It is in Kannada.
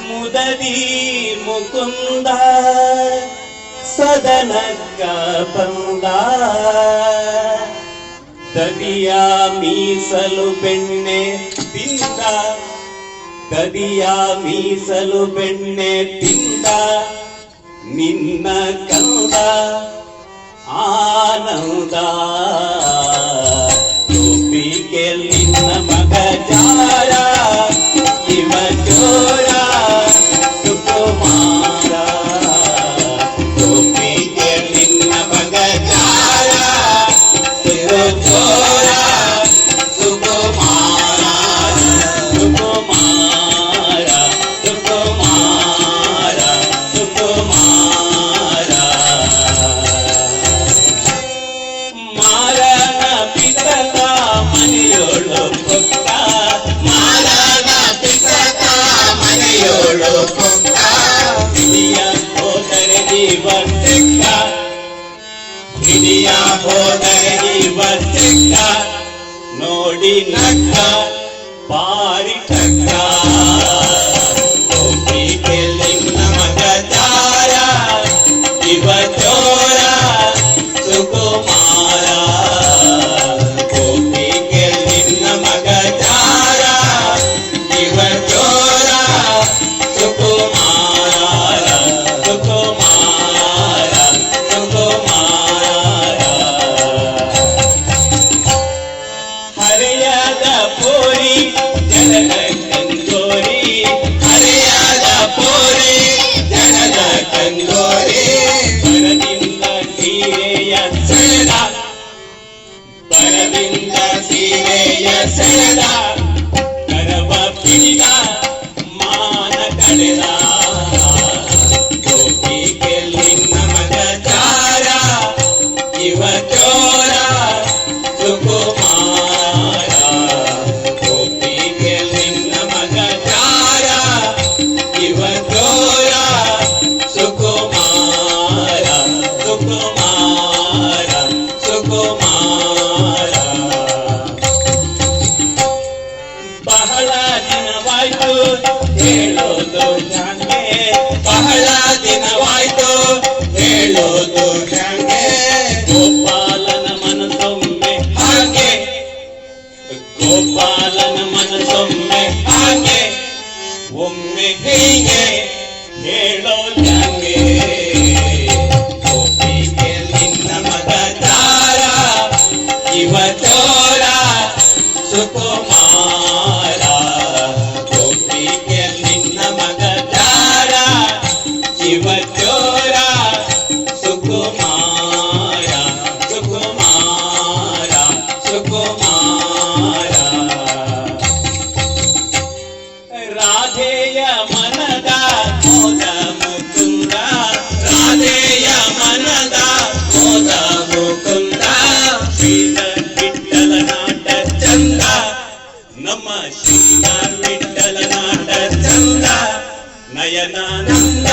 ಮುದದಿ ಮುಕುಂದ ಸದನಕ್ಕ ಬಂದ ದದಿಯ ಮೀಸಲು ಬೆಣ್ಣೆ ತಿಂದ ದದಿಯ ಮೀಸಲು ಬೆಣ್ಣೆ ತಿಂದ ನಿನ್ನ ಕಂದ ಆನಂದ ಗೋಪಿಗೆ ನಿನ್ನ ಮಗ ಜಾರ ಇವ ಜೋರ ಸುಕುಮಾರ ಗೋಪಿಗೆ ನಿನ್ನ ಮಗ ಜಾರ ಇವ ಜೋರ ಸುಕುಮಾರ ಸುಕುಮಾರ ಸುಕುಮಾರ ಸುಕುಮಾರ ಮಾರನ ಪಿತಕ ಮನೆಯೋಳು ಕೊಟ್ಟ ಮಾರನ ಪಿತಕ ಮನೆಯೋಳು ಕೊಟ್ಟ ಹಿರಿಯ ಹೋದರೆ ಜೀವಕ್ಕ ಹಿರಿಯ ಹೋದರೆ ಜೀವಕ್ಕ ನೋಡಿ ನಕ್ಕ ಬಾರಿ ಟಕ್ಕ ಗೋಪಿಗೆ ನಿನ್ನ ಮಗ ಜಾರ ಇವ ಜೋರ ಸುಕುಮಾರ ಗೋಪಿಗೆ ನಿನ್ನ ಮಗ ಜಾರ ಇವ ಜೋರ ಸುಕುಮಾರ ಸುಕುಮಾರ ಸುಕುಮಾರ ಹರೆಯದ ಪೋರಿ ಜನದ ಕಂಗೋರಿ ಹರೆಯದ ಪೋರಿ ಜನದ ಕಂಗೋರಿ ಬರದಿಂದ ಸೀರೆಯ ಸೆಳೆದ ಬರದಿಂದ ಸೀರೆಯ ಸೆಳೆದ ಕರವ ಪಿಡಿದ ಮಾನ ಕಳೆದ ಗೋಪಿಗೆ ನಿನ್ನ ಮಗ ಜಾರ ಇವ ಜೋರ ಸುಕುಮಾರ ಗೋಪಿಗೆ ನಿನ್ನ ಮಗ ಜಾರ ಇವ ಜೋರ ಸುಕುಮಾರ ಸುಕುಮಾರ ಸುಕುಮಾರ ಬಹಳ ದಿನವಾಯ್ತು ಹೇಳೋದು ಹಂಗೆ ಬಹಳ ದಿನವಾಯ್ತು ಹೇಳೋದು ಹಂಗೆ ಗೋಪಾಲನ ಮನಸ್ಸೊಮ್ಮೆ ಹಾಗೆ ಗೋಪಾಲನ ಮನಸ್ಸೊಮ್ಮೆ ಹಾಗೆ ಒಮ್ಮೆ ಹೀಗೆ ಹೇಳೋದು ಹಂಗೆ ಗೋಪಿಗೆ ನಿನ್ನ ಮಗ ಜಾರ ಇವ ಜೋರ ಸುಕುಮಾರ ಗೋಪಿಗೆ ನಿನ್ನ ಮಗ ಜಾರ ಇವ ಜೋರ ಸುಕುಮಾರ ಸುಕುಮಾರ ಸುಕುಮಾರ ರಾಧೆಯ ಮನದ ಮೋದ ಮುಕುಂದ ರಾಧೆಯ ಮನದ ಮೋದ ಮುಕುಂದ ಶ್ರೀನ ವಿಠಲ ನಾಟ ಚಂದ ನಮ್ಮ ಶ್ರೀನ ವಿಠಲ ನಾಟ ಚಂದ ನಯನಾನಂದ